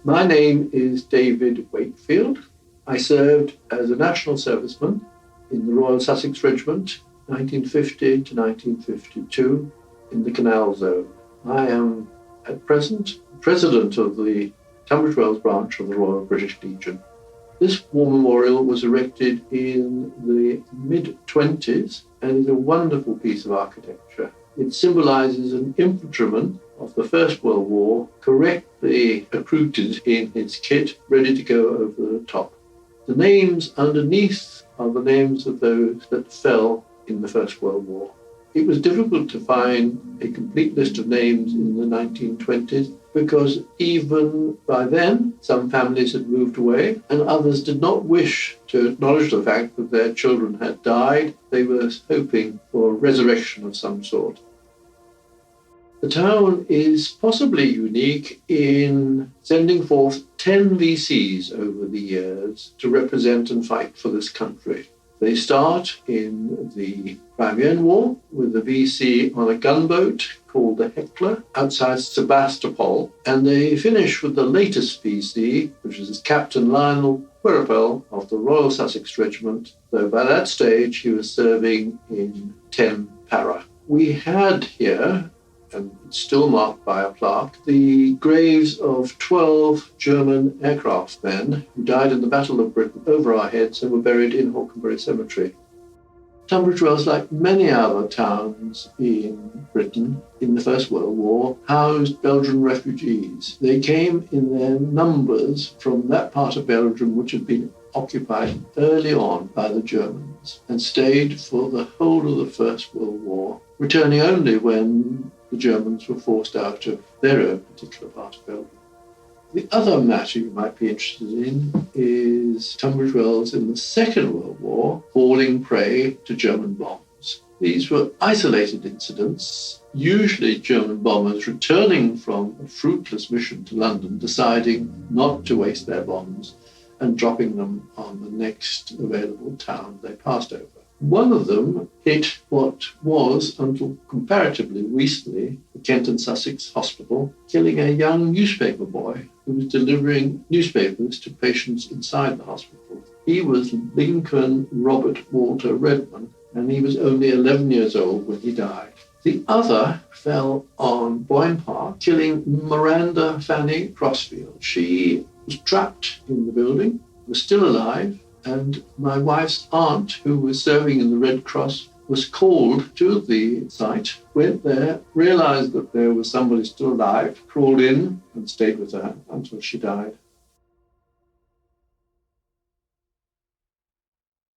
My name is David Wakefield. I served as a National Serviceman in the Royal Sussex Regiment, 1950 to 1952, in the Canal Zone. I am, at present, President of the Tunbridge Wells branch of the Royal British Legion. This war memorial was erected in the mid-20s and is a wonderful piece of architecture. It symbolises an infantryman of the First World War, correctly accoutred in his kit, ready to go over the top. The names underneath are the names of those that fell in the First World War. It was difficult to find a complete list of names in the 1920s because even by then, some families had moved away and others did not wish to acknowledge the fact that their children had died. They were hoping for a resurrection of some sort. The town is possibly unique in sending forth 10 VCs over the years to represent and fight for this country. They start in the Crimean War with a VC on a gunboat called the Hecla outside Sebastopol, and they finish with the latest VC, which is Captain Lionel Queripel of the Royal Sussex Regiment, though by that stage he was serving in 10 Para. We had here, and it's still marked by a plaque, the graves of 12 German aircraftmen who died in the Battle of Britain over our heads and were buried in Hawkenbury Cemetery. Tunbridge Wells, like many other towns in Britain in the First World War, housed Belgian refugees. They came in their numbers from that part of Belgium which had been occupied early on by the Germans and stayed for the whole of the First World War, returning only when the Germans were forced out of their own particular part of Belgium. The other matter you might be interested in is Tunbridge Wells in the Second World War falling prey to German bombs. These were isolated incidents, usually German bombers returning from a fruitless mission to London, deciding not to waste their bombs and dropping them on the next available town they passed over. One of them hit what was, until comparatively recently, the Kent and Sussex Hospital, killing a young newspaper boy who was delivering newspapers to patients inside the hospital. He was Lincoln Robert Walter Redman, and he was only 11 years old when he died. The other fell on Boyne Park, killing Miranda Fanny Crossfield. She was trapped in the building, was still alive, and my wife's aunt, who was serving in the Red Cross, was called to the site, went there, realized that there was somebody still alive, crawled in and stayed with her until she died.